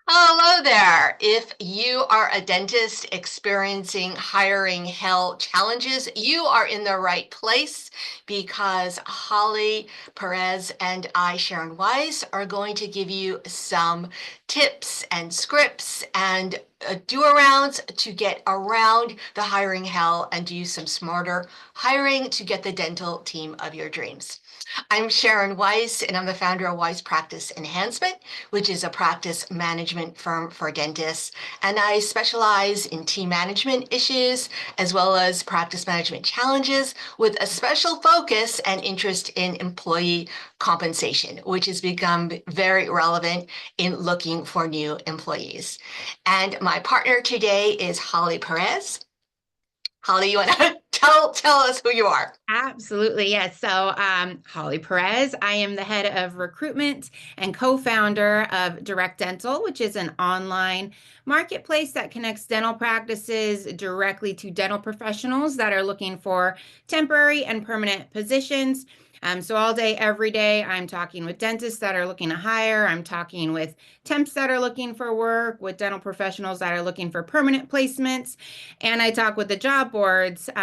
Hello there. If you are a dentist experiencing hiring hell challenges, you are in the right place because Holli, Perez, and I, Sharyn Weiss, are going to give you some tips and scripts and do-arounds to get around the hiring hell and do some smarter hiring to get the dental team of your dreams. I'm Sharyn Weiss, and I'm the founder of Weiss Practice Enhancement, which is a practice management firm for dentists. And I specialize in team management issues as well as practice management challenges with a special focus and interest in employee compensation, which has become very relevant in looking for new employees. And my partner today is Holli Perez. Holli, you want to tell us who you are? Absolutely, yes. So, Holli Perez, I am the head of recruitment and co-founder of Direct Dental, which is an online marketplace that connects dental practices directly to dental professionals that are looking for temporary and permanent positions. So all day, every day, I'm talking with dentists that are looking to hire. I'm talking with temps that are looking for work, with dental professionals that are looking for permanent placements. And I talk with the job boards, so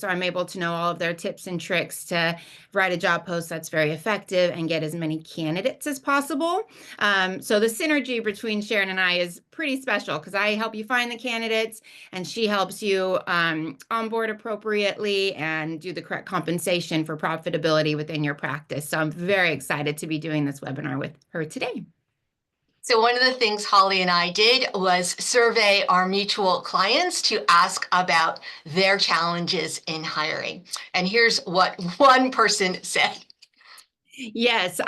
I'm able to know all of their tips and tricks to write a job post that's very effective and get as many candidates as possible. So the synergy between Sharyn and I is pretty special because I help you find the candidates and she helps you onboard appropriately and do the correct compensation for profitability within your practice. So I'm very excited to be doing this webinar with her today. So one of the things Holli and I did was survey our mutual clients to ask about their challenges in hiring. And here's what one person said. Yes.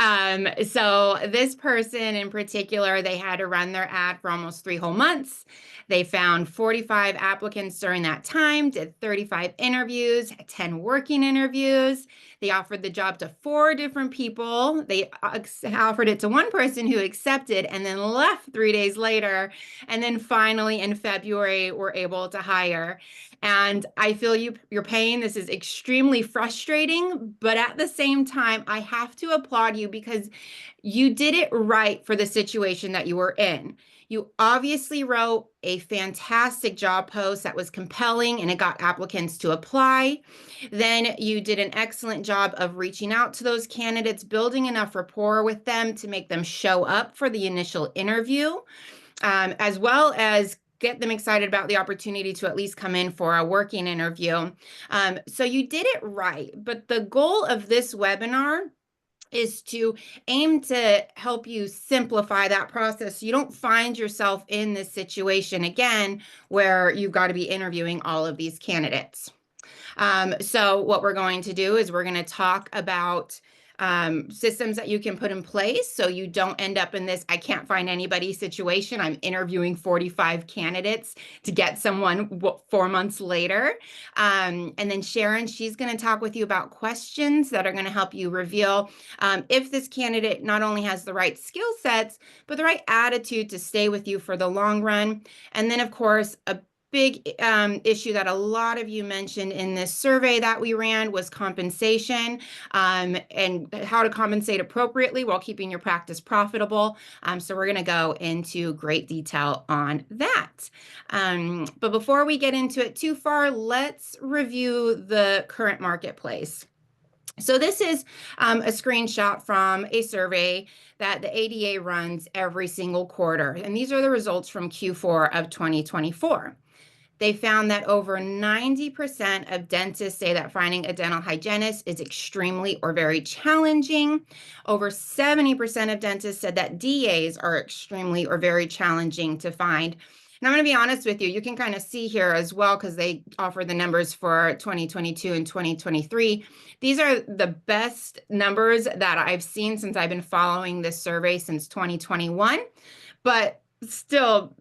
So this person in particular, they had to run their ad for almost 3 whole months. They found 45 applicants during that time, did 35 interviews, 10 working interviews. They offered the job to 4 different people. They offered it to one person who accepted and then left 3 days later. And then finally in February, were able to hire. And I feel your pain. This is extremely frustrating, but at the same time, I have to applaud you because you did it right for the situation that you were in. You obviously wrote a fantastic job post that was compelling and it got applicants to apply. Then you did an excellent job of reaching out to those candidates, building enough rapport with them to make them show up for the initial interview, as well as get them excited about the opportunity to at least come in for a working interview. So you did it right. But the goal of this webinar is to aim to help you simplify that process so you don't find yourself in this situation again where you've got to be interviewing all of these candidates. So what we're going to do is we're going to talk about systems that you can put in place so you don't end up in this I can't find anybody situation. I'm interviewing 45 candidates to get someone 4 months later. And then Sharyn, she's going to talk with you about questions that are going to help you reveal if this candidate not only has the right skill sets, but the right attitude to stay with you for the long run. And then, of course, a big issue that a lot of you mentioned in this survey that we ran was compensation, and how to compensate appropriately while keeping your practice profitable. So we're going to go into great detail on that. But before we get into it too far, let's review the current marketplace. So this is a screenshot from a survey that the ADA runs every single quarter. And these are the results from Q4 of 2024. They found that over 90% of dentists say that finding a dental hygienist is extremely or very challenging. Over 70% of dentists said that DAs are extremely or very challenging to find. And I'm going to be honest with you, you can kind of see here as well because they offer the numbers for 2022 and 2023. These are the best numbers that I've seen since I've been following this survey since 2021. But still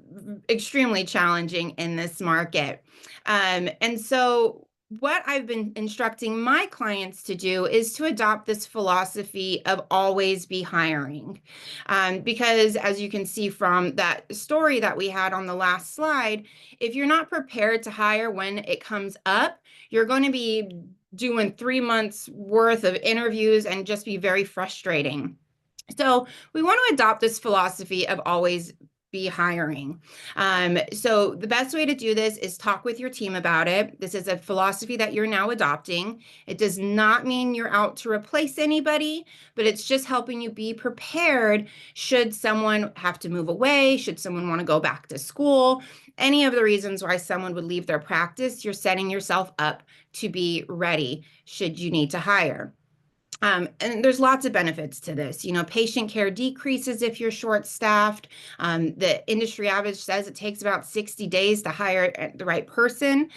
extremely challenging in this market. And so what I've been instructing my clients to do is to adopt this philosophy of always be hiring. Because as you can see from that story that we had on the last slide, if you're not prepared to hire when it comes up, you're going to be doing 3 months worth of interviews and just be very frustrating. So we want to adopt this philosophy of always be hiring. So the best way to do this is talk with your team about it. This is a philosophy that you're now adopting. It does not mean you're out to replace anybody, but it's just helping you be prepared should someone have to move away, should someone want to go back to school, any of the reasons why someone would leave their practice, you're setting yourself up to be ready should you need to hire. And there's lots of benefits to this. You know, patient care decreases if you're short-staffed. The industry average says it takes about 60 days to hire the right person.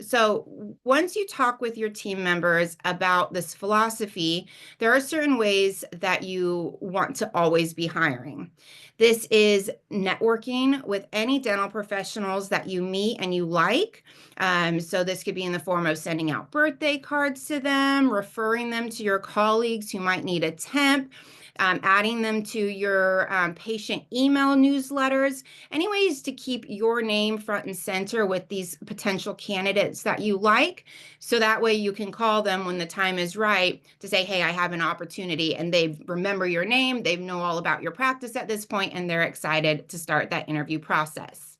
So once you talk with your team members about this philosophy, there are certain ways that you want to always be hiring. This is networking with any dental professionals that you meet and you like. So this could be in the form of sending out birthday cards to them, referring them to your colleagues who might need a temp, adding them to your patient email newsletters, any ways to keep your name front and center with these potential candidates that you like. So that way you can call them when the time is right to say, hey, I have an opportunity, and they remember your name, they know all about your practice at this point, and they're excited to start that interview process.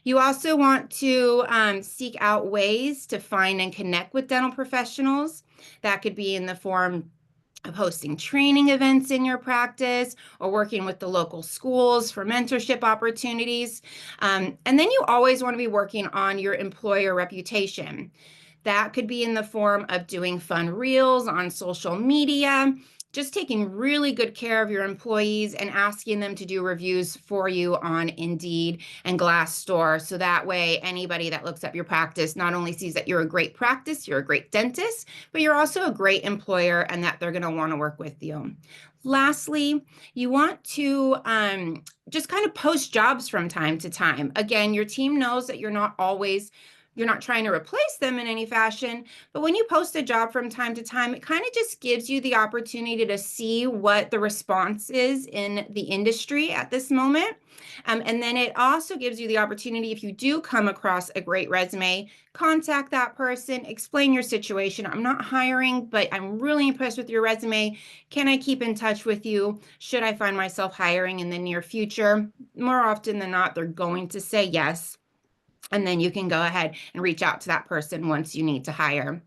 You also want to seek out ways to find and connect with dental professionals. That could be in the form of hosting training events in your practice or working with the local schools for mentorship opportunities. And then you always want to be working on your employer reputation. That could be in the form of doing fun reels on social media, just taking really good care of your employees and asking them to do reviews for you on Indeed and Glassdoor. So that way, anybody that looks up your practice not only sees that you're a great practice, you're a great dentist, but you're also a great employer and that they're going to want to work with you. Lastly, you want to just kind of post jobs from time to time. Again, your team knows that you're not trying to replace them in any fashion, but when you post a job from time to time, it kind of just gives you the opportunity to see what the response is in the industry at this moment. And then it also gives you the opportunity, if you do come across a great resume, contact that person, explain your situation. I'm not hiring, but I'm really impressed with your resume. Can I keep in touch with you? Should I find myself hiring in the near future? More often than not, they're going to say yes. And then you can go ahead and reach out to that person once you need to hire.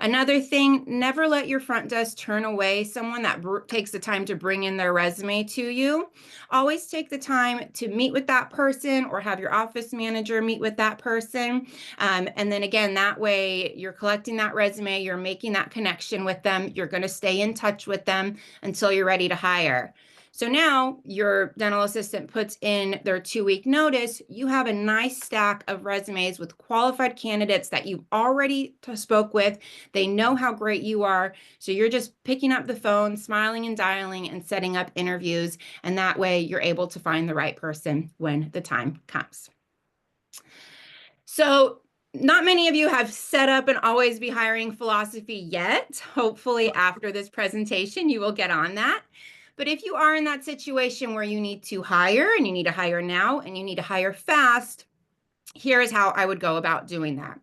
Another thing, never let your front desk turn away someone that takes the time to bring in their resume to you. Always take the time to meet with that person or have your office manager meet with that person. And then again, that way you're collecting that resume, you're making that connection with them, you're going to stay in touch with them until you're ready to hire. So now your dental assistant puts in their 2-week notice. You have a nice stack of resumes with qualified candidates that you've already spoke with. They know how great you are. So you're just picking up the phone, smiling and dialing and setting up interviews. And that way you're able to find the right person when the time comes. So not many of you have set up an always be hiring philosophy yet. Hopefully after this presentation, you will get on that. But if you are in that situation where you need to hire and you need to hire now and you need to hire fast, here is how I would go about doing that.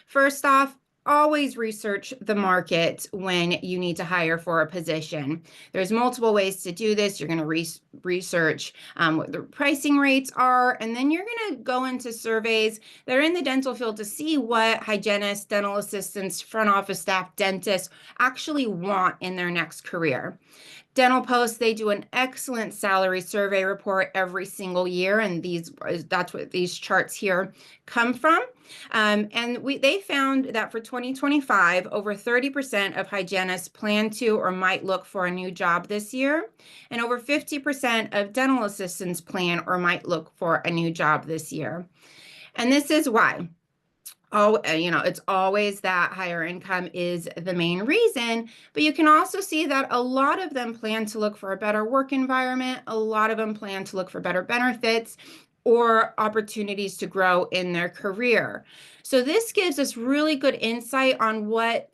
First off, always research the market when you need to hire for a position. There's multiple ways to do this. You're going to research what the pricing rates are, and then you're going to go into surveys that are in the dental field to see what hygienists, dental assistants, front office staff, dentists actually want in their next career. Dental Post, they do an excellent salary survey report every single year, and that's what these charts here come from. And they found that for 2025, over 30% of hygienists plan to or might look for a new job this year, and over 50% of dental assistants plan or might look for a new job this year. And this is why. It's always that higher income is the main reason, but you can also see that a lot of them plan to look for a better work environment. A lot of them plan to look for better benefits or opportunities to grow in their career. So this gives us really good insight on what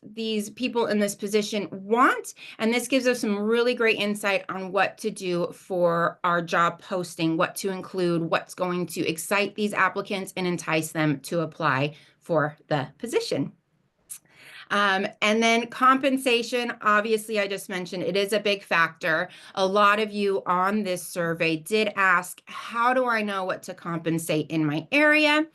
these people in this position want, and this gives us some really great insight on what to do for our job posting, what to include, what's going to excite these applicants and entice them to apply for the position. And then compensation, obviously, I just mentioned it is a big factor. A lot of you on this survey did ask, how do I know what to compensate in my area?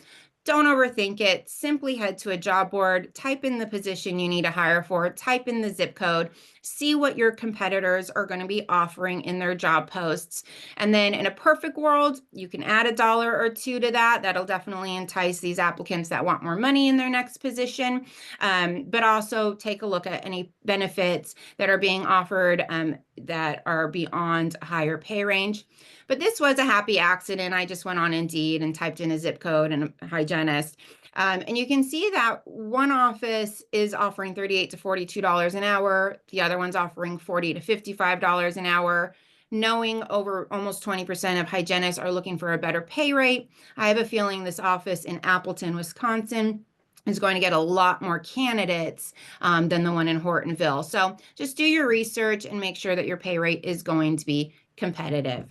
Don't overthink it. Simply head to a job board, type in the position you need to hire for, type in the zip code, see what your competitors are going to be offering in their job posts. And then in a perfect world, you can add $1 or $2 to that. That'll definitely entice these applicants that want more money in their next position. But also take a look at any benefits that are being offered that are beyond a higher pay range. But this was a happy accident. I just went on Indeed and typed in a zip code and a hygienist. And you can see that one office is offering $38 to $42 an hour. The other one's offering $40 to $55 an hour. Knowing over almost 20% of hygienists are looking for a better pay rate, I have a feeling this office in Appleton, Wisconsin, is going to get a lot more candidates than the one in Hortonville. So just do your research and make sure that your pay rate is going to be competitive.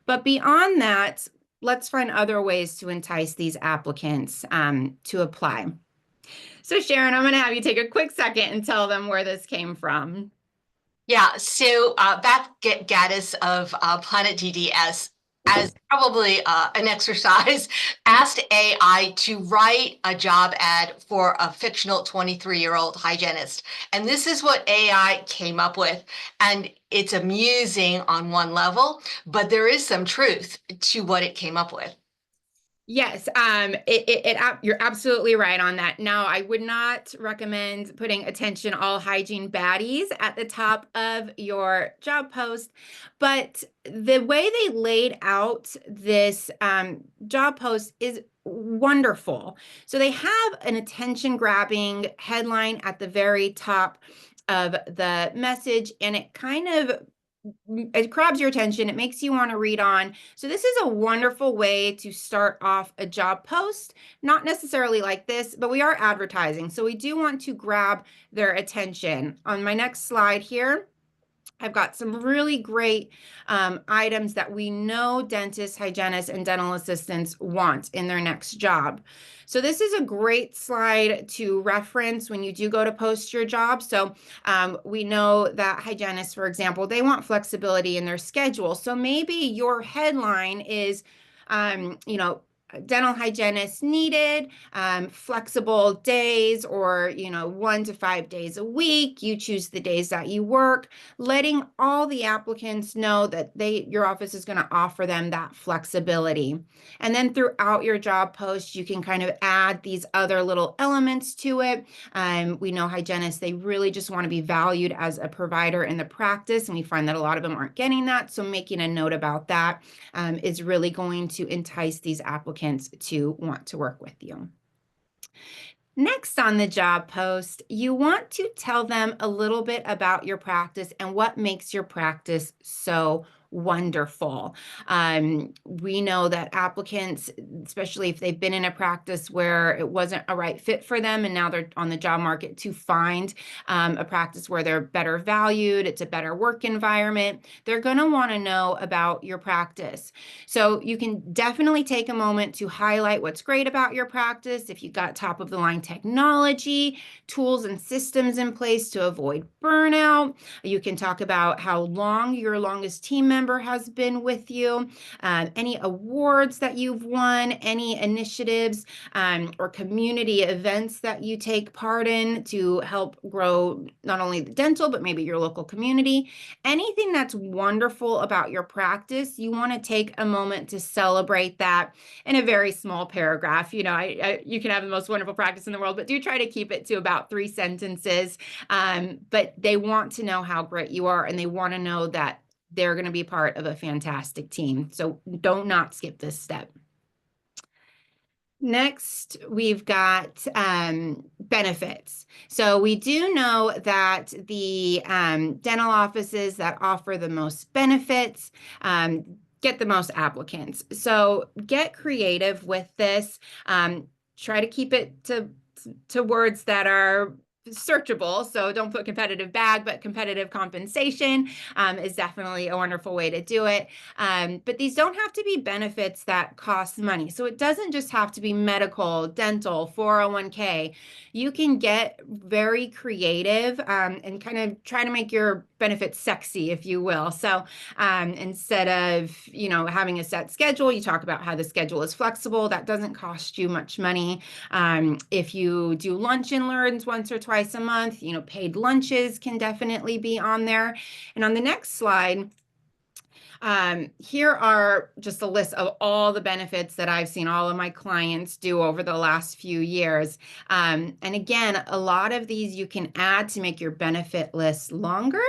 But beyond that, let's find other ways to entice these applicants to apply. So Sharyn, I'm going to have you take a quick second and tell them where this came from. Yeah, so Beth Gaddis of Planet DDS, as probably an exercise, asked AI to write a job ad for a fictional 23-year-old hygienist. And this is what AI came up with. And it's amusing on one level, but there is some truth to what it came up with. Yes, you're absolutely right on that. Now, I would not recommend putting attention all hygiene baddies at the top of your job post, but the way they laid out this job post is wonderful. So they have an attention-grabbing headline at the very top of the message, and it grabs your attention. It makes you want to read on. So this is a wonderful way to start off a job post, not necessarily like this, but we are advertising. So we do want to grab their attention. On my next slide here, I've got some really great items that we know dentists, hygienists, and dental assistants want in their next job. So this is a great slide to reference when you do go to post your job. So we know that hygienists, for example, they want flexibility in their schedule. So maybe your headline is, dental hygienist needed, flexible days, or 1 to 5 days a week. You choose the days that you work, letting all the applicants know that your office is going to offer them that flexibility. And then throughout your job post, you can kind of add these other little elements to it. We know hygienists, they really just want to be valued as a provider in the practice, and we find that a lot of them aren't getting that. So making a note about that is really going to entice these applicants to want to work with you. Next on the job post, you want to tell them a little bit about your practice and what makes your practice so wonderful. We know that applicants, especially if they've been in a practice where it wasn't a right fit for them and now they're on the job market to find a practice where they're better valued, it's a better work environment, they're going to want to know about your practice. So you can definitely take a moment to highlight what's great about your practice. If you've got top of the line technology, tools and systems in place to avoid burnout, you can talk about how long your longest team member has been with you, any awards that you've won, any initiatives or community events that you take part in to help grow not only the dental, but maybe your local community. Anything that's wonderful about your practice, you want to take a moment to celebrate that in a very small paragraph. You can have the most wonderful practice in the world, but do try to keep it to about 3 sentences. But they want to know how great you are, and they want to know that they're going to be part of a fantastic team. So don't not skip this step. Next, we've got benefits. So we do know that the dental offices that offer the most benefits get the most applicants. So get creative with this. Try to keep it to words that are searchable. So don't put competitive bag, but competitive compensation is definitely a wonderful way to do it. But these don't have to be benefits that cost money. So it doesn't just have to be medical, dental, 401k. You can get very creative and kind of try to make your benefits sexy, if you will. So instead of, having a set schedule, you talk about how the schedule is flexible. That doesn't cost you much money. If you do lunch and learns once or twice a month, paid lunches can definitely be on there. And on the next slide, here are just a list of all the benefits that I've seen all of my clients do over the last few years. And again, a lot of these you can add to make your benefit list longer.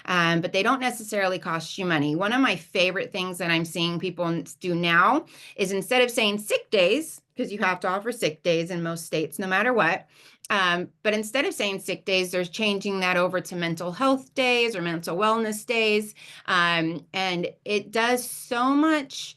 But they don't necessarily cost you money. One of my favorite things that I'm seeing people do now is instead of saying sick days, because you have to offer sick days in most states, no matter what. But instead of saying sick days, they're changing that over to mental health days or mental wellness days. And it does so much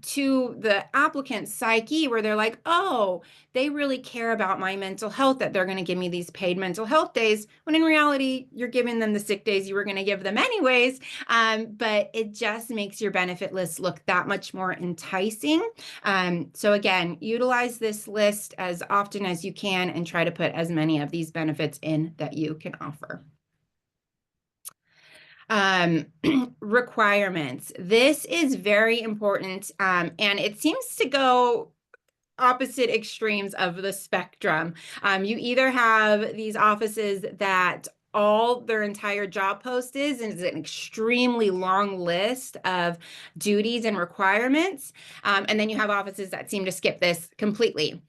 to the applicant's psyche where they're like, oh, they really care about my mental health that they're going to give me these paid mental health days, when in reality, you're giving them the sick days you were going to give them anyways. But it just makes your benefit list look that much more enticing. So again, utilize this list as often as you can and try to put as many of these benefits in that you can offer. Requirements. This is very important, and it seems to go opposite extremes of the spectrum. You either have these offices that all their entire job post is an extremely long list of duties and requirements, and then you have offices that seem to skip this completely.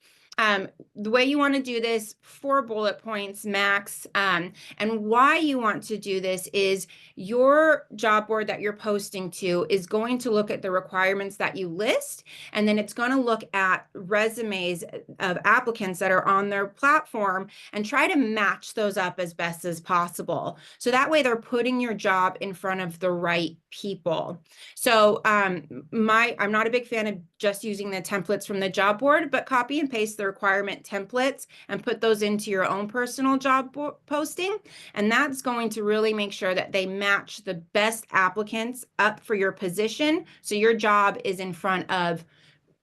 The way you want to do this, 4 bullet points max. And why you want to do this is your job board that you're posting to is going to look at the requirements that you list, and then it's going to look at resumes of applicants that are on their platform and try to match those up as best as possible. So that way they're putting your job in front of the right people. So I'm not a big fan of just using the templates from the job board, but copy and paste the requirement templates and put those into your own personal job posting. And that's going to really make sure that they match the best applicants up for your position. So your job is in front of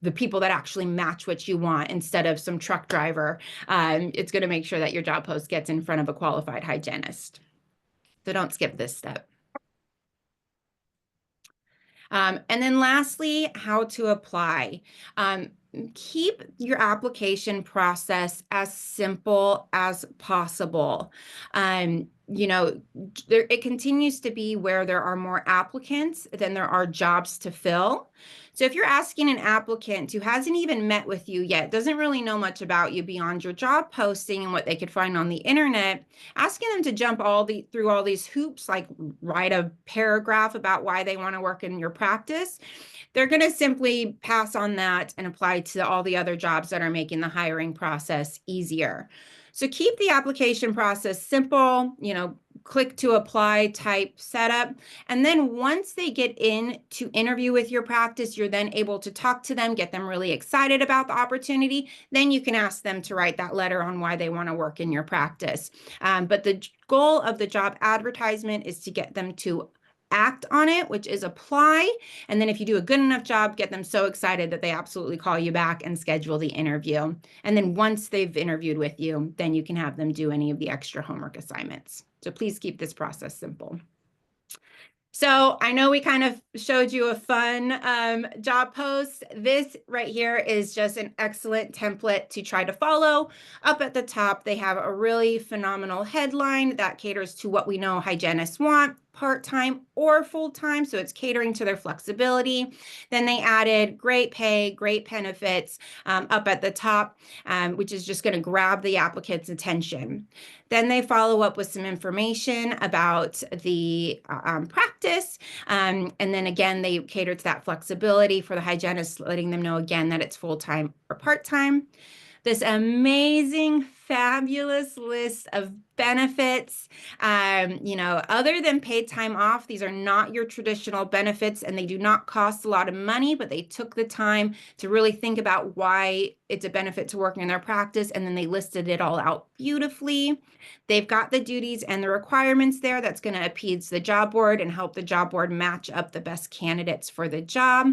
the people that actually match what you want instead of some truck driver. It's going to make sure that your job post gets in front of a qualified hygienist. So don't skip this step. And then lastly, how to apply. Keep your application process as simple as possible. It continues to be where there are more applicants than there are jobs to fill. So if you're asking an applicant who hasn't even met with you yet, doesn't really know much about you beyond your job posting and what they could find on the internet, asking them to jump through all these hoops, like write a paragraph about why they want to work in your practice, they're going to simply pass on that and apply to all the other jobs that are making the hiring process easier. So keep the application process simple, click to apply type setup. And then once they get in to interview with your practice, you're then able to talk to them, get them really excited about the opportunity. Then you can ask them to write that letter on why they want to work in your practice. But the goal of the job advertisement is to get them to act on it, which is apply. And then if you do a good enough job, get them so excited that they absolutely call you back and schedule the interview. And then once they've interviewed with you, then you can have them do any of the extra homework assignments. So please keep this process simple. So I know we kind of showed you a fun job post. This right here is just an excellent template to try to follow. Up at the top, they have a really phenomenal headline that caters to what we know hygienists want, part-time or full-time, so it's catering to their flexibility. Then they added great pay, great benefits up at the top, which is just going to grab the applicant's attention. Then they follow up with some information about the practice. And then again, they cater to that flexibility for the hygienist, letting them know again that it's full-time or part-time. This amazing fabulous list of benefits. Other than paid time off, these are not your traditional benefits and they do not cost a lot of money, but they took the time to really think about why it's a benefit to working in their practice. And then they listed it all out beautifully. They've got the duties and the requirements there that's going to appease the job board and help the job board match up the best candidates for the job.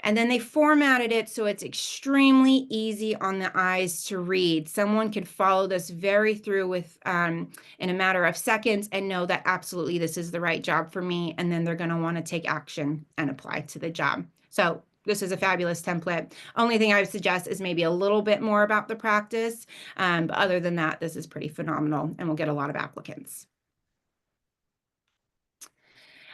And then they formatted it so it's extremely easy on the eyes to read. Someone could follow this very through with in a matter of seconds and know that absolutely this is the right job for me. And then they're going to want to take action and apply to the job. So this is a fabulous template. Only thing I would suggest is maybe a little bit more about the practice. But other than that, this is pretty phenomenal and we'll get a lot of applicants.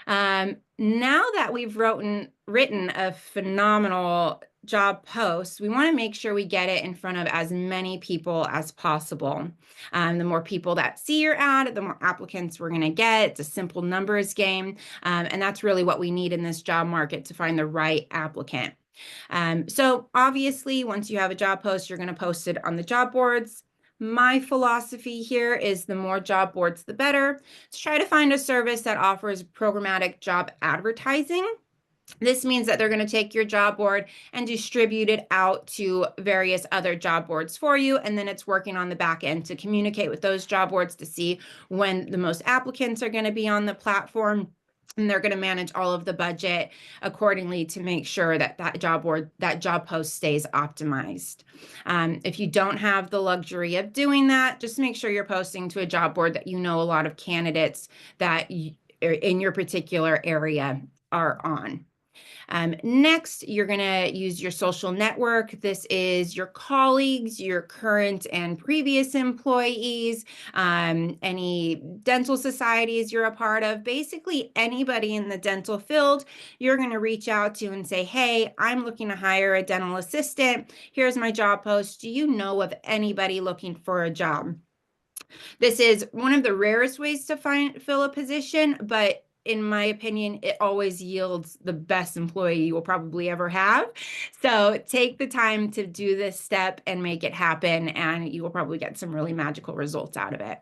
Now that we've written a phenomenal job post, we want to make sure we get it in front of as many people as possible. The more people that see your ad, the more applicants we're going to get. It's a simple numbers game. And that's really what we need in this job market to find the right applicant. So obviously, once you have a job post, you're going to post it on the job boards. My philosophy here is the more job boards, the better. Let's try to find a service that offers programmatic job advertising. This means that they're going to take your job board and distribute it out to various other job boards for you. And then it's working on the back end to communicate with those job boards to see when the most applicants are going to be on the platform. And they're going to manage all of the budget accordingly to make sure that that job post stays optimized. If you don't have the luxury of doing that, just make sure you're posting to a job board that you know a lot of candidates that in your particular area are on. Next, you're going to use your social network. This is your colleagues, your current and previous employees, any dental societies you're a part of, basically anybody in the dental field, you're going to reach out to and say, hey, I'm looking to hire a dental assistant. Here's my job post. Do you know of anybody looking for a job? This is one of the rarest ways to fill a position, but in my opinion, it always yields the best employee you will probably ever have. So take the time to do this step and make it happen, and you will probably get some really magical results out of it.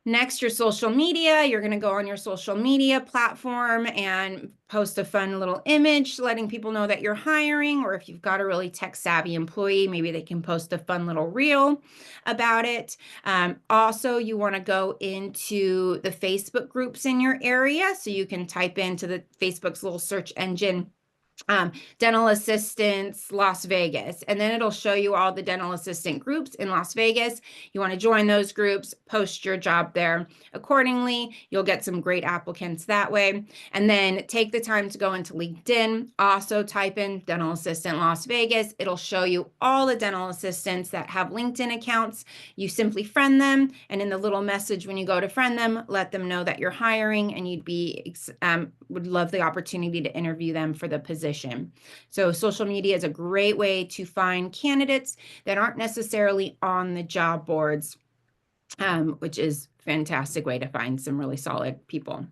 Next, your social media. You're going to go on your social media platform and post a fun little image letting people know that you're hiring, or if you've got a really tech-savvy employee, maybe they can post a fun little reel about it. Also, you want to go into the Facebook groups in your area, so you can type into the Facebook's little search engine dental assistants Las Vegas, and then it'll show you all the dental assistant groups in Las Vegas. You want to join those groups, post your job there accordingly. You'll get some great applicants that way. And then take the time to go into LinkedIn, also type in dental assistant Las Vegas. It'll show you all the dental assistants that have LinkedIn accounts. You simply friend them, and in the little message when you go to friend them, let them know that you're hiring and would love the opportunity to interview them for the position. So social media is a great way to find candidates that aren't necessarily on the job boards, which is a fantastic way to find some really solid people.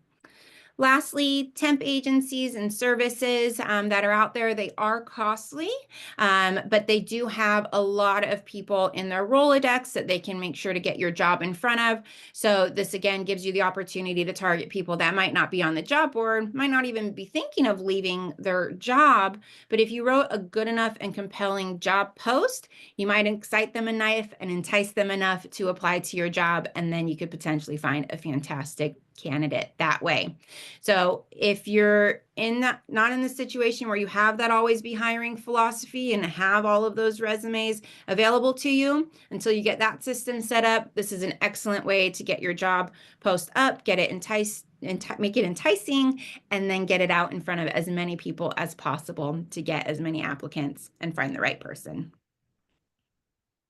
Lastly, temp agencies and services that are out there, they are costly, but they do have a lot of people in their Rolodex that they can make sure to get your job in front of. So this, again, gives you the opportunity to target people that might not be on the job board, might not even be thinking of leaving their job. But if you wrote a good enough and compelling job post, you might excite them enough and entice them enough to apply to your job, and then you could potentially find a fantastic candidate that way. So if you're not in the situation where you have that always be hiring philosophy and have all of those resumes available to you until you get that system set up, this is an excellent way to get your job post up, get it make it enticing, and then get it out in front of as many people as possible to get as many applicants and find the right person.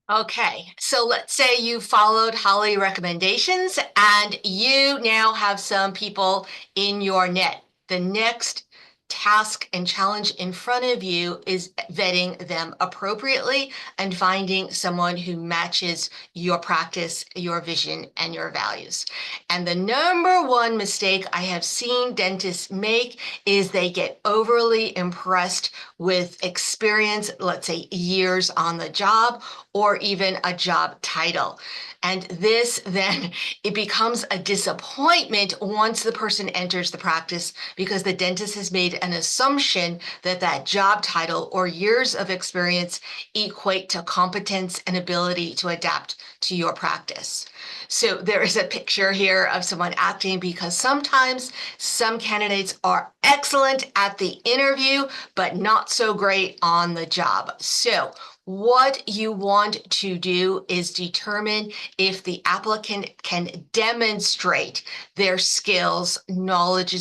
Okay, so let's say you followed Holli recommendations and you now have some people in your net. The next task and challenge in front of you is vetting them appropriately and finding someone who matches your practice, your vision, and your values. And the number one mistake I have seen dentists make is they get overly impressed with experience, let's say years on the job, or even a job title. And this then it becomes a disappointment once the person enters the practice because the dentist has made an assumption that that job title or years of experience equate to competence and ability to adapt to your practice. So there is a picture here of someone acting because sometimes some candidates are excellent at the interview, but not so great on the job. So what you want to do is determine if the applicant can demonstrate their skills, knowledge,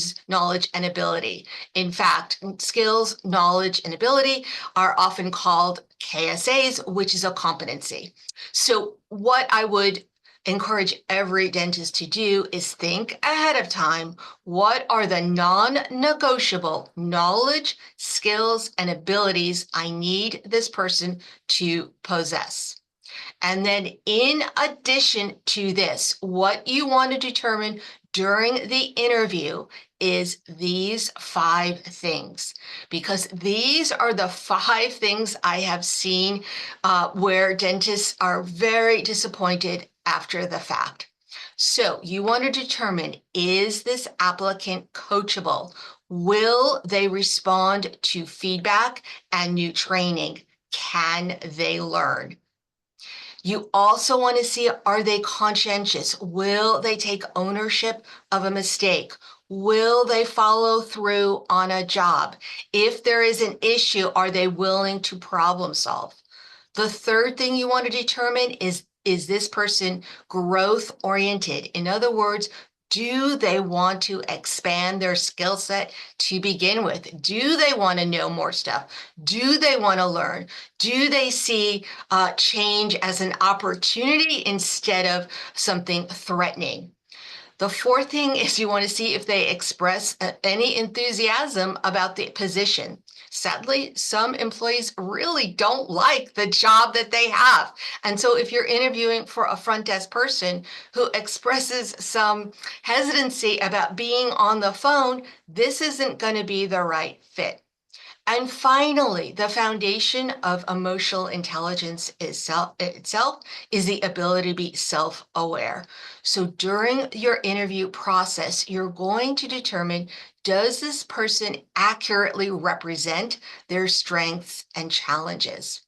and ability. In fact, skills, knowledge, and ability are often called KSAs, which is a competency. So what I would encourage every dentist to do is think ahead of time. What are the non-negotiable knowledge, skills, and abilities I need this person to possess? And then in addition to this, what you want to determine during the interview is these 5 things, because these are the 5 things I have seen where dentists are very disappointed after the fact. So you want to determine, is this applicant coachable? Will they respond to feedback and new training? Can they learn? You also want to see, are they conscientious? Will they take ownership of a mistake? Will they follow through on a job? If there is an issue, are they willing to problem solve? The third thing you want to determine is this person growth oriented? In other words, do they want to expand their skill set to begin with? Do they want to know more stuff? Do they want to learn? Do they see change as an opportunity instead of something threatening? The fourth thing is you want to see if they express any enthusiasm about the position. Sadly, some employees really don't like the job that they have. And so if you're interviewing for a front desk person who expresses some hesitancy about being on the phone, this isn't going to be the right fit. And finally, the foundation of emotional intelligence itself is the ability to be self-aware. So during your interview process, you're going to determine, does this person accurately represent their strengths and challenges?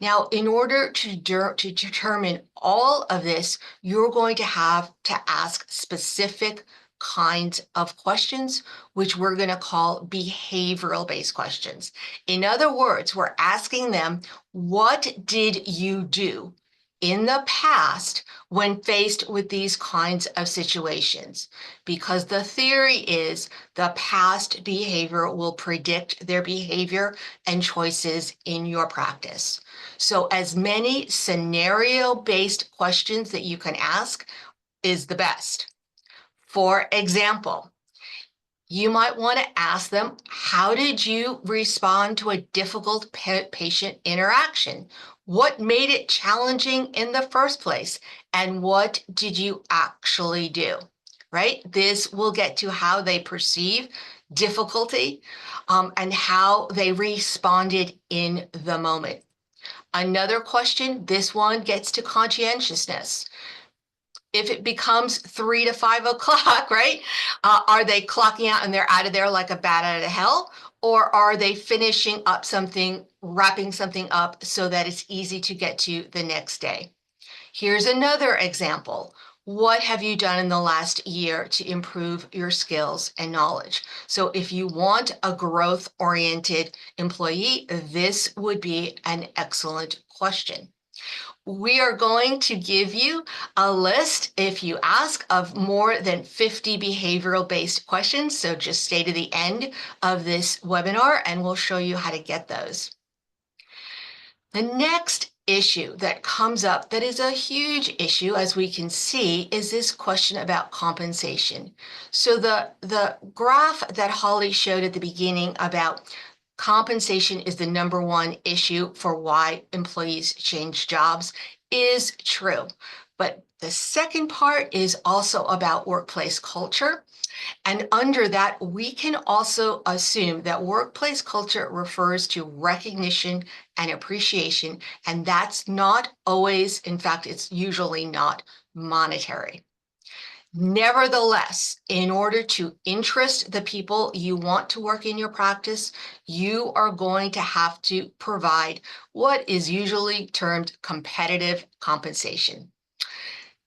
Now, in order to determine all of this, you're going to have to ask specific kinds of questions, which we're going to call behavioral-based questions. In other words, we're asking them, what did you do in the past when faced with these kinds of situations? Because the theory is the past behavior will predict their behavior and choices in your practice. So as many scenario-based questions that you can ask is the best. For example, you might want to ask them, how did you respond to a difficult patient interaction? What made it challenging in the first place? And what did you actually do? Right? This will get to how they perceive difficulty and how they responded in the moment. Another question, this one gets to conscientiousness. If it becomes 3 to 5 o'clock, right? Are they clocking out and they're out of there like a bat out of hell? Or are they finishing up something, wrapping something up so that it's easy to get to the next day? Here's another example. What have you done in the last year to improve your skills and knowledge? So if you want a growth-oriented employee, this would be an excellent question. We are going to give you a list, if you ask, of more than 50 behavioral-based questions. So just stay to the end of this webinar and we'll show you how to get those. The next issue that comes up that is a huge issue, as we can see, is this question about compensation. So the graph that Holly showed at the beginning about compensation is the number one issue for why employees change jobs is true. But the second part is also about workplace culture. And under that, we can also assume that workplace culture refers to recognition and appreciation, and that's not always, in fact, it's usually not monetary. Nevertheless, in order to interest the people you want to work in your practice, you are going to have to provide what is usually termed competitive compensation.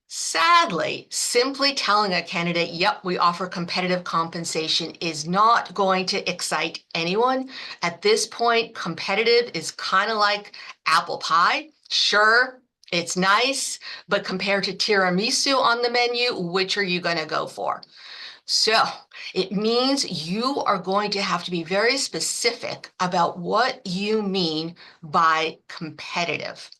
Sadly, simply telling a candidate, yep, we offer competitive compensation is not going to excite anyone. At this point, competitive is kind of like apple pie. Sure, it's nice, but compared to tiramisu on the menu, which are you going to go for? So it means you are going to have to be very specific about what you mean by competitive.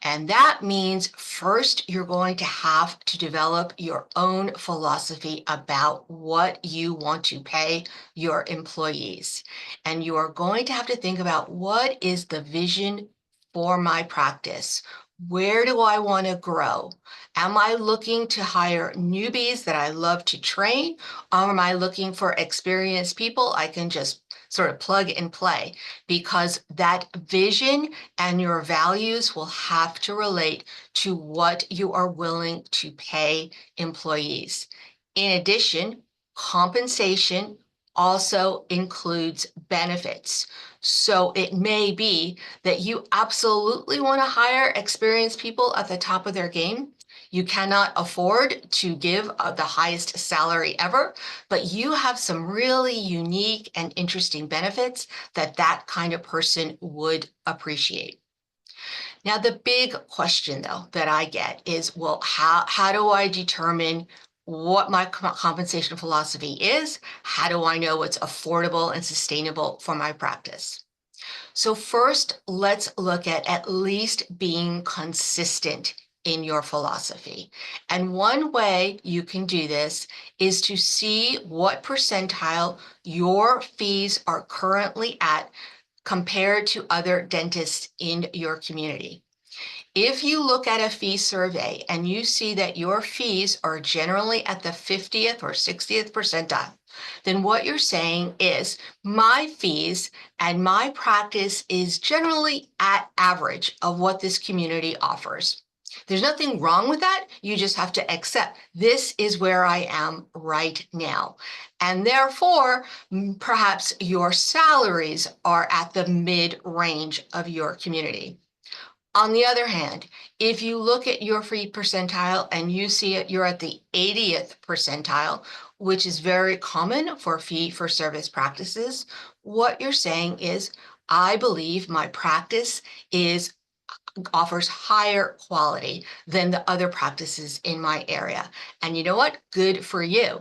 And that means first, you're going to have to develop your own philosophy about what you want to pay your employees. And you are going to have to think about what is the vision for my practice? Where do I want to grow? Am I looking to hire newbies that I love to train? Or am I looking for experienced people I can just sort of plug and play? Because that vision and your values will have to relate to what you are willing to pay employees. In addition, compensation also includes benefits. So it may be that you absolutely want to hire experienced people at the top of their game. You cannot afford to give the highest salary ever, but you have some really unique and interesting benefits that that kind of person would appreciate. Now, the big question, though, that I get is, well, how do I determine what my compensation philosophy is? How do I know what's affordable and sustainable for my practice? So first, let's look at least being consistent in your philosophy. And one way you can do this is to see what percentile your fees are currently at compared to other dentists in your community. If you look at a fee survey and you see that your fees are generally at the 50th or 60th percentile, then what you're saying is my fees and my practice is generally at average of what this community offers. There's nothing wrong with that. You just have to accept this is where I am right now. And therefore, perhaps your salaries are at the mid range of your community. On the other hand, if you look at your fee percentile and you see it, you're at the 80th percentile, which is very common for fee for service practices, what you're saying is, I believe my practice is offers higher quality than the other practices in my area. And you know what? Good for you.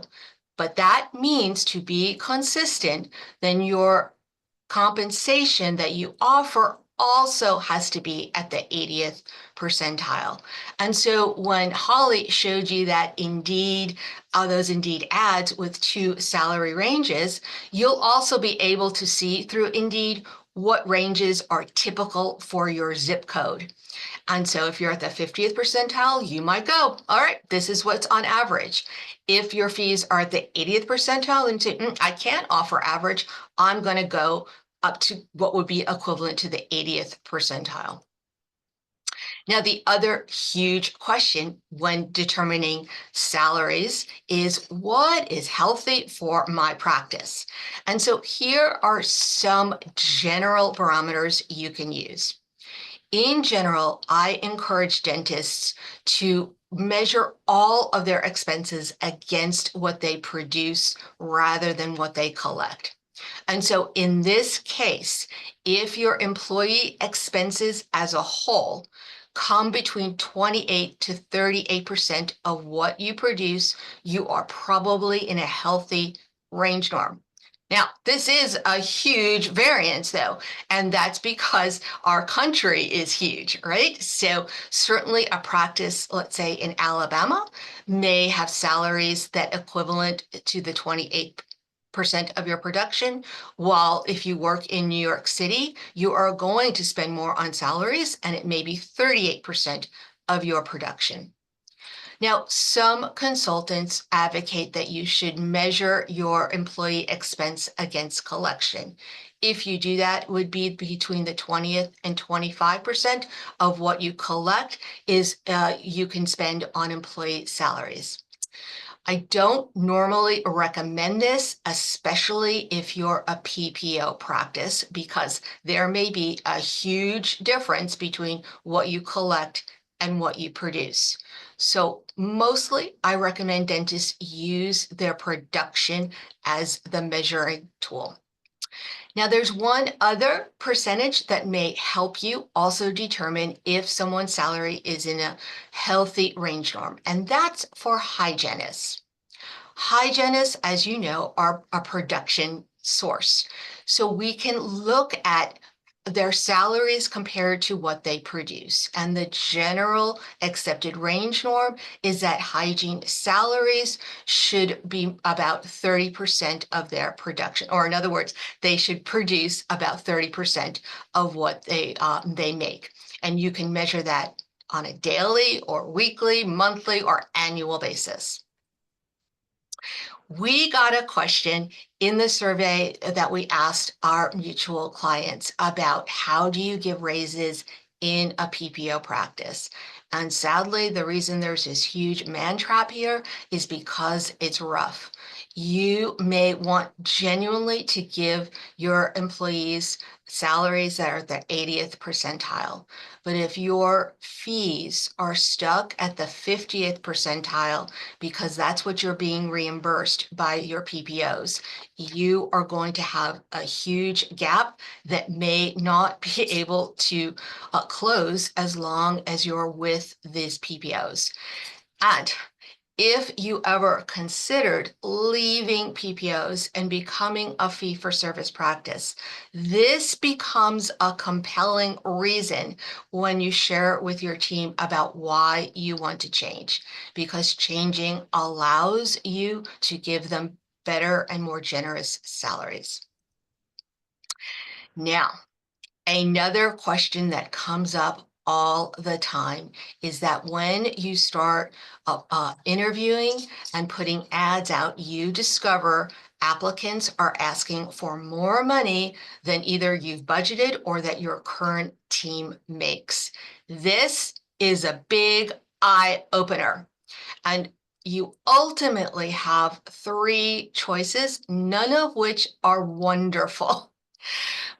But that means to be consistent, then your compensation that you offer also has to be at the 80th percentile. And so when Holly showed you that Indeed, those Indeed ads with two salary ranges, you'll also be able to see through Indeed what ranges are typical for your zip code. And so if you're at the 50th percentile, you might go, all right, this is what's on average. If your fees are at the 80th percentile and say, I can't offer average, I'm going to go up to what would be equivalent to the 80th percentile. Now, the other huge question when determining salaries is what is healthy for my practice? And so here are some general parameters you can use. In general, I encourage dentists to measure all of their expenses against what they produce rather than what they collect. And so in this case, if your employee expenses as a whole come between 28 to 38% of what you produce, you are probably in a healthy range norm. Now, this is a huge variance, though, and that's because our country is huge, right? So, certainly a practice, let's say in Alabama, may have salaries that equivalent to the 28% of your production, while if you work in New York City, you are going to spend more on salaries, and it may be 38% of your production. Now, some consultants advocate that you should measure your employee expense against collection. If you do that, would be between the 20th and 25% of what you collect is you can spend on employee salaries. I don't normally recommend this, especially if you're a PPO practice, because there may be a huge difference between what you collect and what you produce. So mostly I recommend dentists use their production as the measuring tool. Now, there's one other percentage that may help you also determine if someone's salary is in a healthy range norm, and that's for hygienists. Hygienists, as you know, are a production source. So we can look at their salaries compared to what they produce. And the general accepted range norm is that hygiene salaries should be about 30% of their production. Or in other words, they should produce about 30% of what they make. And you can measure that on a daily or weekly, monthly, or annual basis. We got a question in the survey that we asked our mutual clients about how do you give raises in a PPO practice? And sadly, the reason there's this huge man trap here is because it's rough. You may want genuinely to give your employees salaries that are the 80th percentile. But if your fees are stuck at the 50th percentile, because that's what you're being reimbursed by your PPOs, you are going to have a huge gap that may not be able to close as long as you're with these PPOs. And if you ever considered leaving PPOs and becoming a fee-for-service practice, this becomes a compelling reason when you share it with your team about why you want to change, because changing allows you to give them better and more generous salaries. Now, another question that comes up all the time is that when you start interviewing and putting ads out, you discover applicants are asking for more money than either you've budgeted or that your current team makes. This is a big eye opener. And you ultimately have three choices, none of which are wonderful.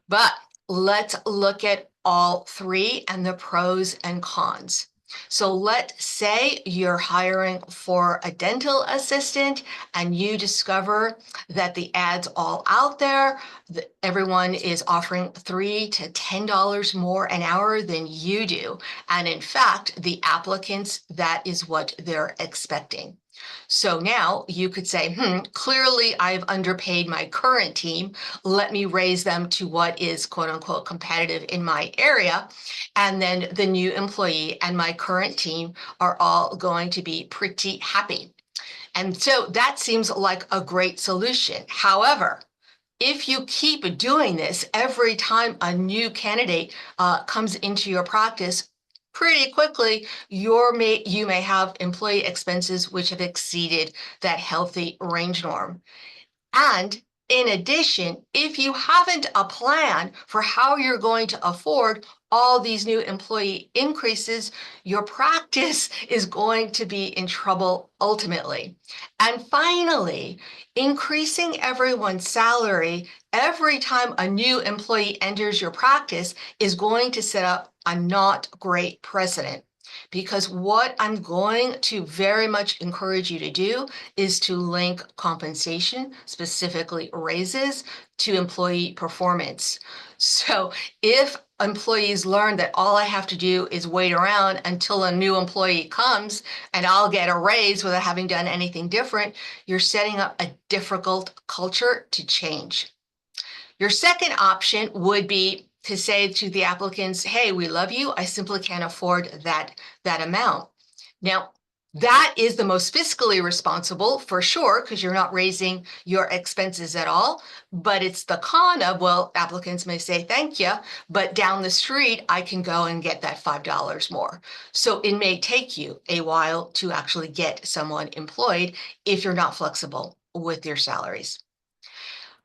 But let's look at all three and the pros and cons. So let's say you're hiring for a dental assistant and you discover that the ads all out there, that everyone is offering $3 to $10 more an hour than you do. And in fact, the applicants, that is what they're expecting. So now you could say, clearly I've underpaid my current team. Let me raise them to what is quote unquote competitive in my area. And then the new employee and my current team are all going to be pretty happy. And so that seems like a great solution. However, if you keep doing this every time a new candidate comes into your practice, pretty quickly, you may have employee expenses which have exceeded that healthy range norm. And in addition, if you haven't a plan for how you're going to afford all these new employee increases, your practice is going to be in trouble ultimately. And finally, increasing everyone's salary every time a new employee enters your practice is going to set up a not great precedent. because what I'm going to very much encourage you to do is to link compensation, specifically raises, to employee performance. So if employees learn that all I have to do is wait around until a new employee comes and I'll get a raise without having done anything different, you're setting up a difficult culture to change. Your second option would be to say to the applicants, hey, we love you. I simply can't afford that amount. Now, that is the most fiscally responsible for sure, because you're not raising your expenses at all. But it's the con of, well, applicants may say, thank you, but down the street, I can go and get that $5 more. So it may take you a while to actually get someone employed if you're not flexible with your salaries.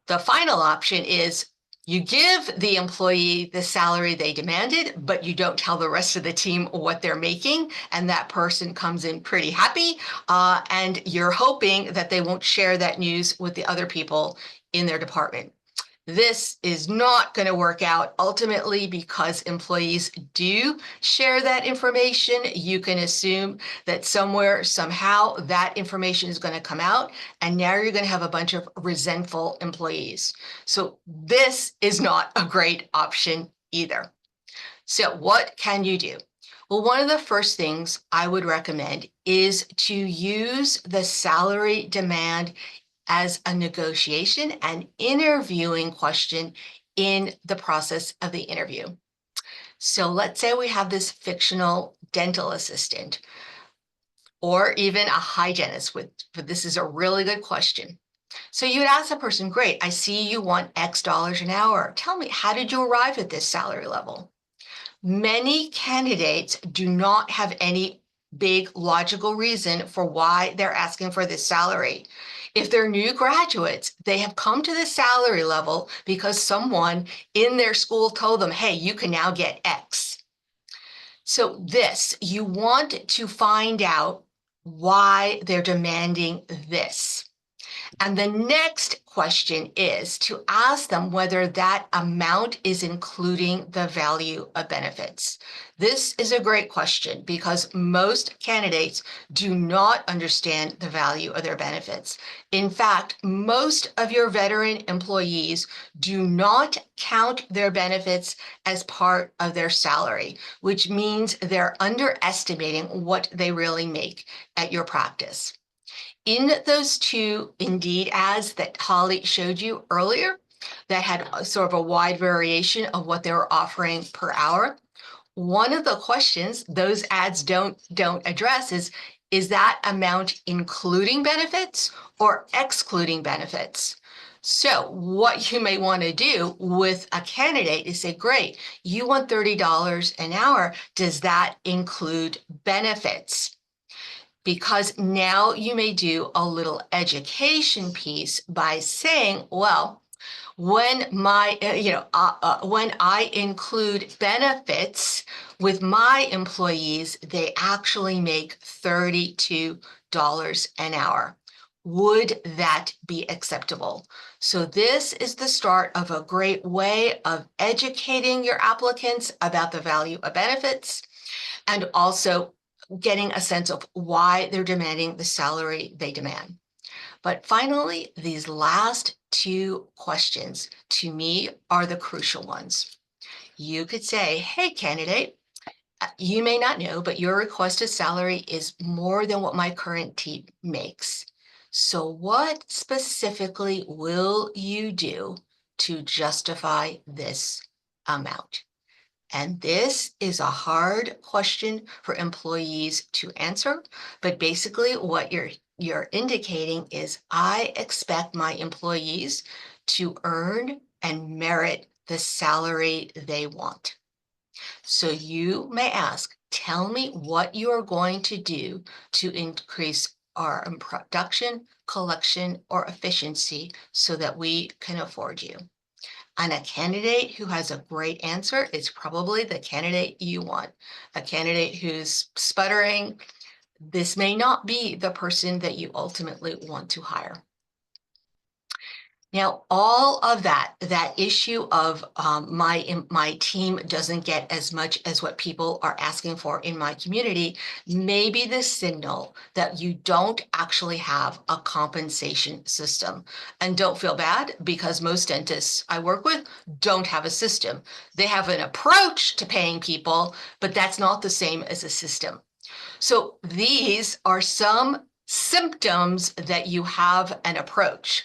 The final option is you give the employee the salary they demanded, but you don't tell the rest of the team what they're making. And that person comes in pretty happy. And you're hoping that they won't share that news with the other people in their department. This is not going to work out ultimately because employees do share that information. You can assume that somewhere, somehow, that information is going to come out, and now you're going to have a bunch of resentful employees. So this is not a great option either. So what can you do? Well, one of the first things I would recommend is to use the salary demand as a negotiation and interviewing question in the process of the interview. So let's say we have this fictional dental assistant or even a hygienist but this is a really good question. So you would ask the person, great, I see you want X dollars an hour. Tell me, how did you arrive at this salary level? Many candidates do not have any big logical reason for why they're asking for this salary. If they're new graduates, they have come to this salary level because someone in their school told them, hey, you can now get X. So you want to find out why they're demanding this. And the next question is to ask them whether that amount is including the value of benefits. This is a great question because most candidates do not understand the value of their benefits. In fact, most of your veteran employees do not count their benefits as part of their salary, which means they're underestimating what they really make at your practice. In those two Indeed ads that Holli showed you earlier, that had sort of a wide variation of what they were offering per hour, one of the questions those ads don't address is that amount including benefits or excluding benefits? So what you may want to do with a candidate is say, great, you want $30 an hour. Does that include benefits? Because now you may do a little education piece by saying, well, when when I include benefits with my employees, they actually make $32 an hour. Would that be acceptable? So this is the start of a great way of educating your applicants about the value of benefits and also getting a sense of why they're demanding the salary they demand. But finally, these last two questions to me are the crucial ones. You could say, hey, candidate, you may not know, but your requested salary is more than what my current team makes. So what specifically will you do to justify this amount? And this is a hard question for employees to answer, but basically what you're indicating is I expect my employees to earn and merit the salary they want. So you may ask, tell me what you are going to do to increase our production, collection, or efficiency so that we can afford you. And a candidate who has a great answer is probably the candidate you want. A candidate who's sputtering, this may not be the person that you ultimately want to hire. Now, all of that issue of my team doesn't get as much as what people are asking for in my community may be the signal that you don't actually have a compensation system. And don't feel bad, because most dentists I work with don't have a system. They have an approach to paying people, but that's not the same as a system. So these are some symptoms that you have an approach.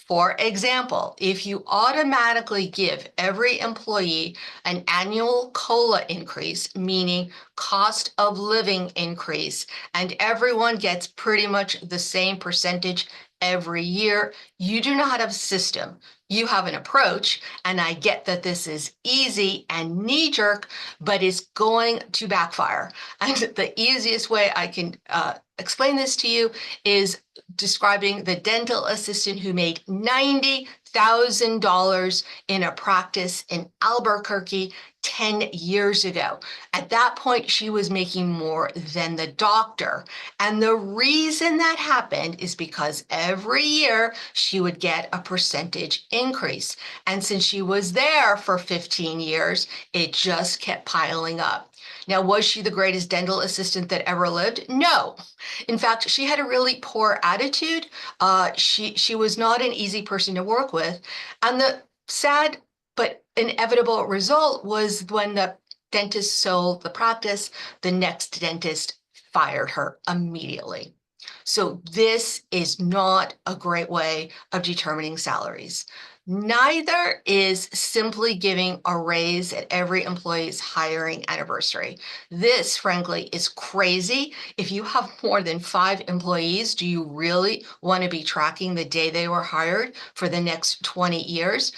For example, if you automatically give every employee an annual COLA increase, meaning cost of living increase, and everyone gets pretty much the same percentage every year, you do not have a system. You have an approach, and I get that this is easy and knee-jerk, but it's going to backfire. And the easiest way I can explain this to you is describing the dental assistant who made $90,000 in a practice in Albuquerque 10 years ago. At that point, she was making more than the doctor. And the reason that happened is because every year she would get a percentage increase. And since she was there for 15 years, it just kept piling up. Now, was she the greatest dental assistant that ever lived? No. In fact, she had a really poor attitude. She was not an easy person to work with. And the sad but inevitable result was when the dentist sold the practice, the next dentist fired her immediately. So this is not a great way of determining salaries. Neither is simply giving a raise at every employee's hiring anniversary. This, frankly, is crazy. If you have more than 5 employees, do you really want to be tracking the day they were hired for the next 20 years?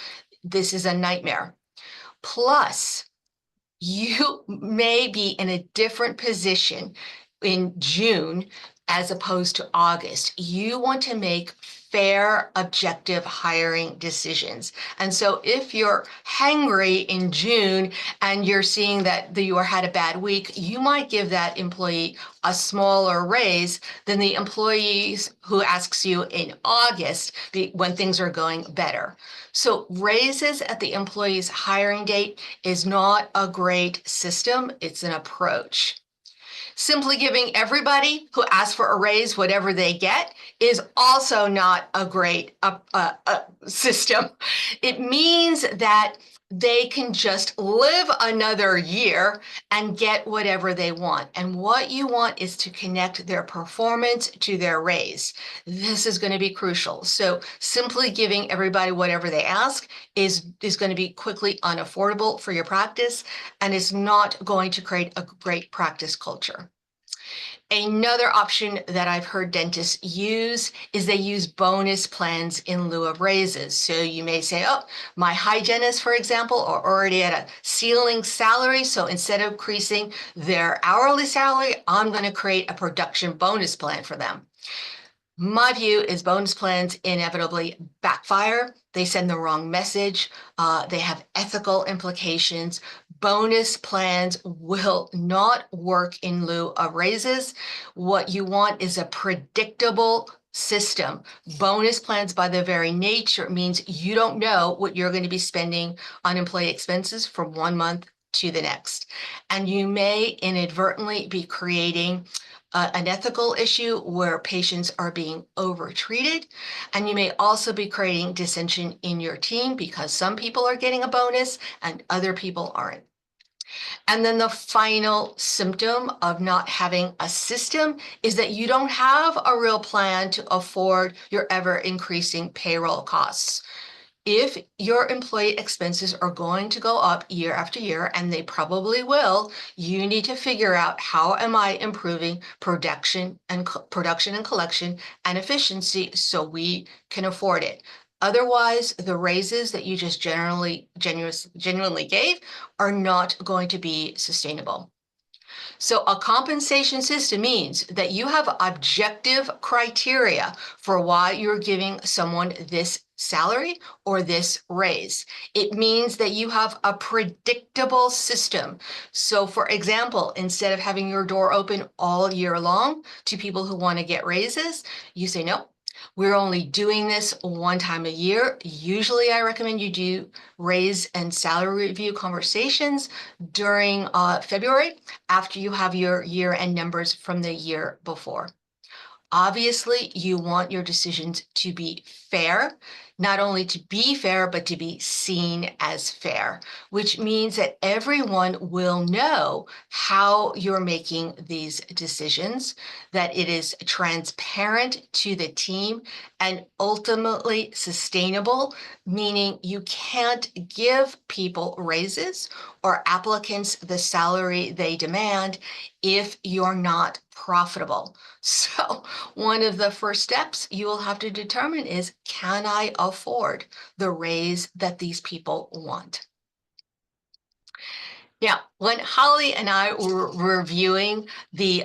This is a nightmare. Plus, you may be in a different position in June as opposed to August. You want to make fair, objective hiring decisions. And so if you're hangry in June and you're seeing that you had a bad week, you might give that employee a smaller raise than the employees who asks you in August when things are going better. So raises at the employee's hiring date is not a great system. It's an approach. Simply giving everybody who asks for a raise whatever they get is also not a great system. It means that they can just live another year and get whatever they want. And what you want is to connect their performance to their raise. This is going to be crucial. So simply giving everybody whatever they ask is going to be quickly unaffordable for your practice, and it's not going to create a great practice culture. Another option that I've heard dentists use is they use bonus plans in lieu of raises. So you may say, oh, my hygienists, for example, are already at a ceiling salary. So instead of increasing their hourly salary, I'm going to create a production bonus plan for them. My view is bonus plans inevitably backfire. They send the wrong message. They have ethical implications. Bonus plans will not work in lieu of raises. What you want is a predictable system. Bonus plans, by their very nature, means you don't know what you're going to be spending on employee expenses from one month to the next. And you may inadvertently be creating an ethical issue where patients are being overtreated. And you may also be creating dissension in your team because some people are getting a bonus and other people aren't. And then the final symptom of not having a system is that you don't have a real plan to afford your ever increasing payroll costs. If your employee expenses are going to go up year after year, and they probably will, you need to figure out, how am I improving production and collection and efficiency so we can afford it? Otherwise, the raises that you just genuinely gave are not going to be sustainable. So a compensation system means that you have objective criteria for why you're giving someone this salary or this raise. It means that you have a predictable system. So for example, instead of having your door open all year long to people who want to get raises, you say, no, We're only doing this one time a year. Usually, I recommend you do raise and salary review conversations during February after you have your year-end numbers from the year before. Obviously, you want your decisions to be fair, not only to be fair, but to be seen as fair, which means that everyone will know how you're making these decisions, that it is transparent to the team and ultimately sustainable, meaning you can't give people raises or applicants the salary they demand if you're not profitable. So, one of the first steps you will have to determine is, can I afford the raise that these people want? Now, when Holly and I were reviewing the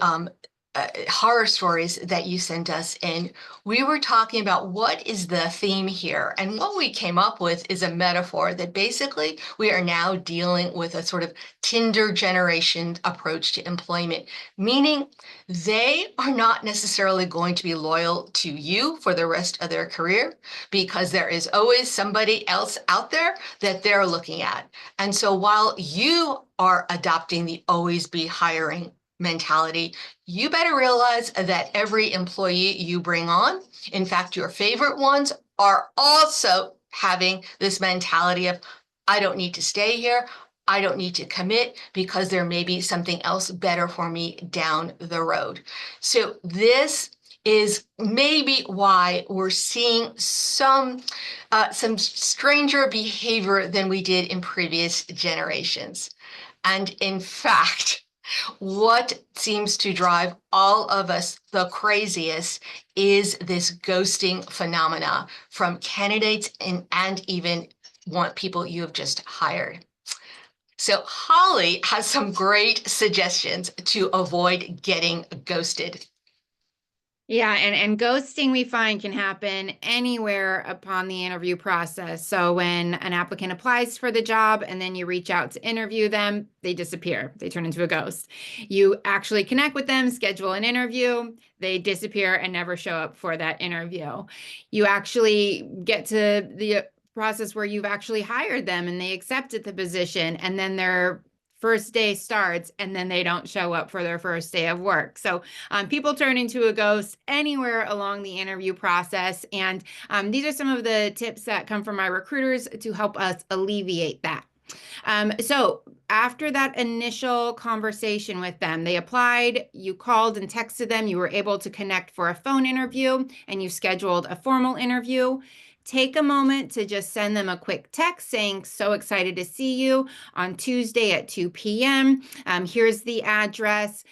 horror stories that you sent us in, we were talking about what is the theme here. And what we came up with is a metaphor that basically we are now dealing with a sort of Tinder generation approach to employment, meaning they are not necessarily going to be loyal to you for the rest of their career because there is always somebody else out there that they're looking at. And so while you are adopting the always be hiring mentality, you better realize that every employee you bring on, in fact, your favorite ones, are also having this mentality of, I don't need to stay here. I don't need to commit because there may be something else better for me down the road. So this is maybe why we're seeing some stranger behavior than we did in previous generations. And in fact, what seems to drive all of us the craziest is this ghosting phenomena from candidates and even people you have just hired. So Holly has some great suggestions to avoid getting ghosted. Yeah, and ghosting we find can happen anywhere upon the interview process. So when an applicant applies for the job and then you reach out to interview them, they disappear. They turn into a ghost. You actually connect with them, schedule an interview, they disappear and never show up for that interview. You actually get to the process where you've actually hired them and they accepted the position, and then their first day starts and then they don't show up for their first day of work. So people turn into a ghost anywhere along the interview process. And these are some of the tips that come from my recruiters to help us alleviate that. So after that initial conversation with them, they applied, you called and texted them, you were able to connect for a phone interview, and you scheduled a formal interview. Take a moment to just send them a quick text saying, so excited to see you on Tuesday at 2 p.m. Here's the address.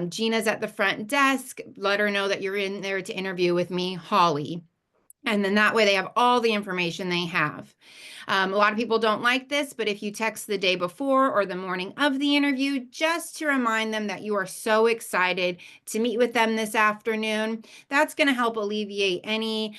Gina's at the front desk. Let her know that you're in there to interview with me, Holly. And then that way they have all the information they have. A lot of people don't like this, but if you text the day before or the morning of the interview, just to remind them that you are so excited to meet with them this afternoon, that's going to help alleviate any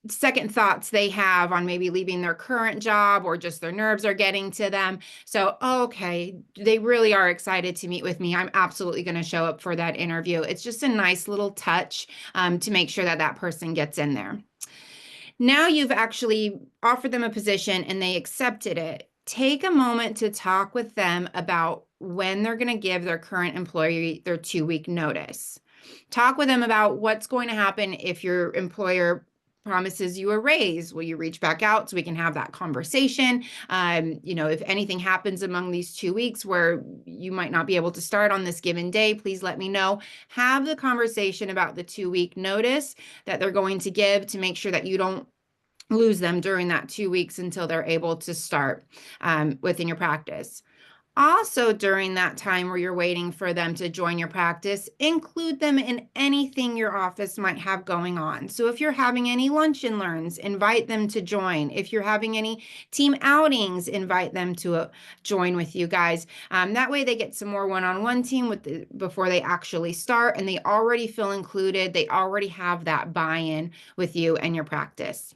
second thoughts they have on maybe leaving their current job, or just their nerves are getting to them. So, okay, they really are excited to meet with me. I'm absolutely going to show up for that interview. It's just a nice little touch to make sure that that person gets in there. Now you've actually offered them a position and they accepted it. Take a moment to talk with them about when they're going to give their current employee their 2-week notice. Talk with them about what's going to happen if your employer promises you a raise. Will you reach back out so we can have that conversation? If anything happens among these 2 weeks where you might not be able to start on this given day, please let me know. Have the conversation about the 2-week notice that they're going to give to make sure that you don't lose them during that 2 weeks until they're able to start within your practice. Also, during that time where you're waiting for them to join your practice, include them in anything your office might have going on. So if you're having any lunch and learns, invite them to join. If you're having any team outings, invite them to join with you guys. That way they get some more one-on-one team before they actually start, and they already feel included. They already have that buy-in with you and your practice.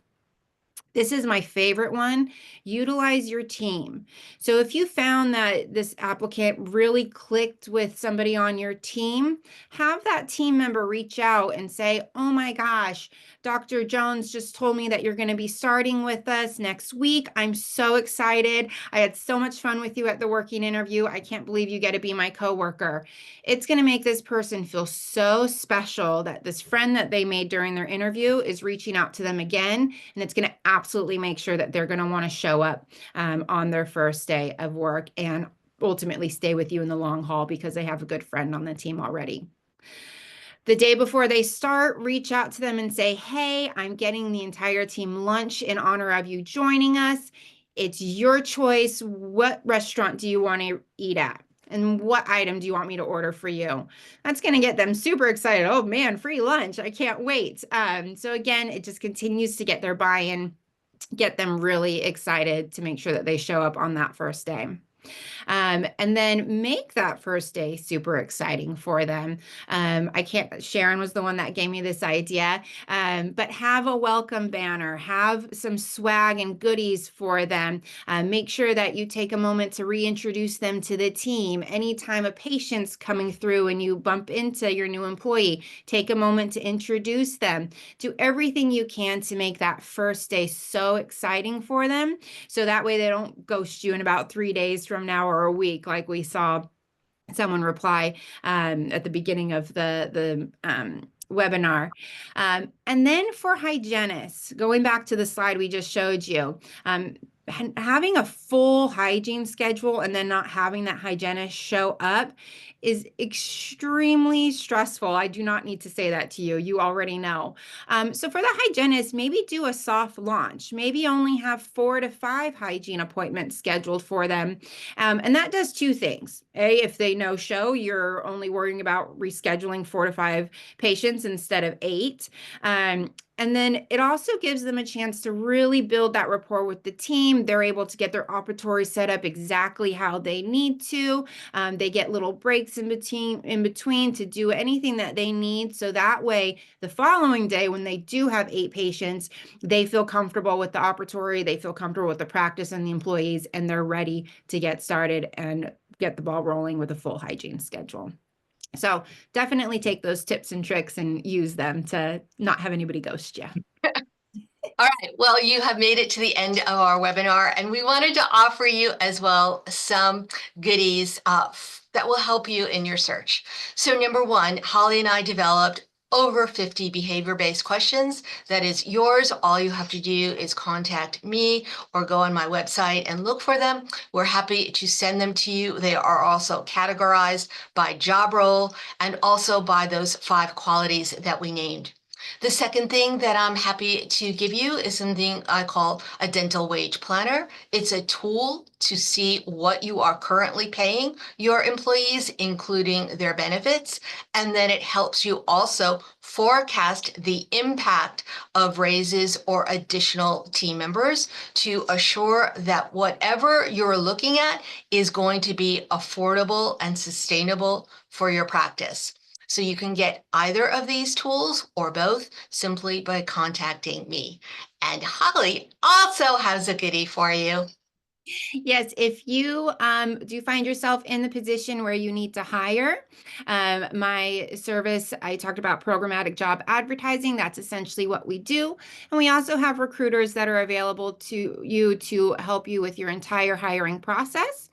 This is my favorite one. Utilize your team. So if you found that this applicant really clicked with somebody on your team, have that team member reach out and say, "Oh my gosh, Dr. Jones just told me that you're going to be starting with us next week. I'm so excited. I had so much fun with you at the working interview. I can't believe you get to be my coworker." It's going to make this person feel so special that this friend that they made during their interview is reaching out to them again, and it's going to absolutely make sure that they're going to want to show up on their first day of work and ultimately stay with you in the long haul because they have a good friend on the team already. The day before they start, reach out to them and say, "Hey, I'm getting the entire team lunch in honor of you joining us. It's your choice. What restaurant do you want to eat at? And what item do you want me to order for you?" That's going to get them super excited. "Oh man, free lunch. I can't wait." So again, it just continues to get their buy-in, get them really excited to make sure that they show up on that first day. And then make that first day super exciting for them. Sharyn was the one that gave me this idea, but have a welcome banner, have some swag and goodies for them. Make sure that you take a moment to reintroduce them to the team. Anytime a patient's coming through and you bump into your new employee, take a moment to introduce them. Do everything you can to make that first day so exciting for them, so that way they don't ghost you in about 3 days from now or a week, like we saw someone reply at the beginning of the webinar. And then for hygienists, going back to the slide we just showed you, having a full hygiene schedule and then not having that hygienist show up is extremely stressful. I do not need to say that to you. You already know. So for the hygienist, maybe do a soft launch. Maybe only have 4 to 5 hygiene appointments scheduled for them. And that does 2 things. A, if they no show, you're only worrying about rescheduling 4 to 5 patients instead of 8. And then it also gives them a chance to really build that rapport with the team. They're able to get their operatory set up exactly how they need to. They get little breaks in between to do anything that they need. So that way, the following day, when they do have 8 patients, they feel comfortable with the operatory, they feel comfortable with the practice and the employees, and they're ready to get started and get the ball rolling with a full hygiene schedule. So definitely take those tips and tricks and use them to not have anybody ghost you. All right. Well, you have made it to the end of our webinar, and we wanted to offer you as well some goodies that will help you in your search. So number one, Holli and I developed over 50 behavior-based questions. That is yours. All you have to do is contact me or go on my website and look for them. We're happy to send them to you. They are also categorized by job role and also by those 5 qualities that we named. The second thing that I'm happy to give you is something I call a dental wage planner. It's a tool to see what you are currently paying your employees, including their benefits. And then it helps you also forecast the impact of raises or additional team members to assure that whatever you're looking at is going to be affordable and sustainable for your practice. So you can get either of these tools or both simply by contacting me. And Holli also has a goodie for you. Yes, if you do find yourself in the position where you need to hire, my service, I talked about programmatic job advertising. That's essentially what we do. And we also have recruiters that are available to you to help you with your entire hiring process.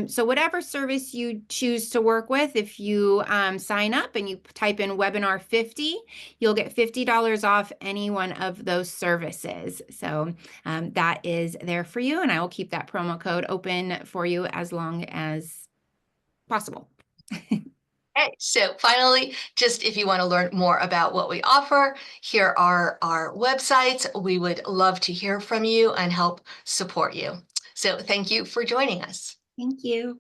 So whatever service you choose to work with, if you sign up and you type in webinar 50, you'll get $50 off any one of those services. So that is there for you, and I will keep that promo code open for you as long as possible. Okay, so finally, just if you want to learn more about what we offer, here are our websites. We would love to hear from you and help support you. So thank you for joining us. Thank you.